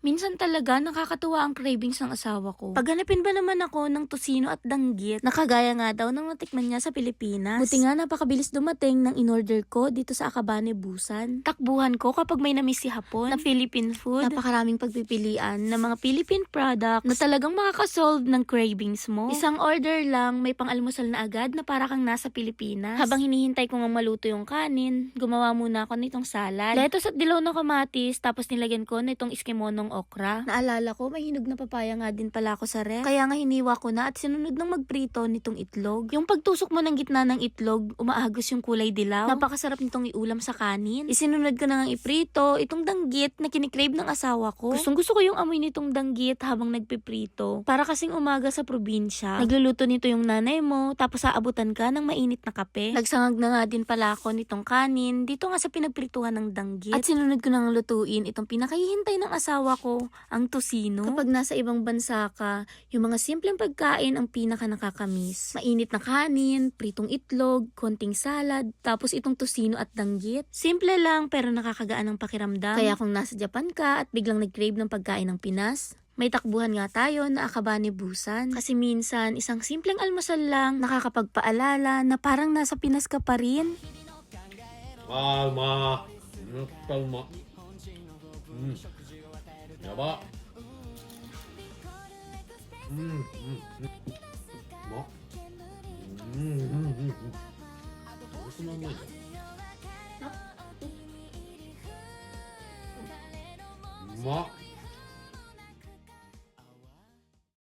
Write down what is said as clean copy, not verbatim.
Minsan talaga nakakatuwa ang cravings ng asawa ko. Paghanapin ba naman ako ng tosino at danggit, nakagaya nga daw ng natikman niya sa Pilipinas. Buti nga napakabilis dumating ng in-order ko dito sa Akabane Busan. Takbuhan ko kapag may namiss si hapon na Philippine food. Napakaraming pagpipilian ng mga Philippine products na talagang makakasolve ng cravings mo. Isang order lang, may pang-almusal na agad na para kang nasa Pilipinas. Habang hinihintay ko nga maluto yung kanin, gumawa muna ako nitong salad. Lettuce at dilaw na kamatis, tapos nilagyan ko nitong eskemonong okra. Naalala ko, may hinog na papaya nga din pala ako sa ref. Kaya nga hiniwa ko na at sinunod ng magprito nitong itlog. Yung pagtusok mo ng gitna ng itlog, umaagos yung kulay dilaw. Napakasarap nitong iulam sa kanin. Isinunod ko na ng iprito itong danggit na kinikrave ng asawa ko. Gustong gusto ko yung amoy nitong danggit habang nagpiprito. Para kasing umaga sa probinsya. Nagluluto nito yung nanay mo, tapos aabutan ka ng mainit na kape. Nagsangag na nga din pala ako nitong kanin dito nga sa pinagprituhan ng danggit. At sinunod ko nang lutuin itong pinakahihintay ng asawa ko, ang tosino. Kapag nasa ibang bansa ka, yung mga simpleng pagkain ang pinaka nakakamiss. Mainit na kanin, pritong itlog, konting salad, tapos itong tosino at danggit. Simple lang pero nakakagaan ng pakiramdam. Kaya kung nasa Japan ka at biglang nag-crave ng pagkain ng Pinas, may takbuhan nga tayo na Akabane Busan. Kasi minsan, isang simpleng almusal lang nakakapagpaalala na parang nasa Pinas ka pa rin. 마. 마. 야바. 뭐?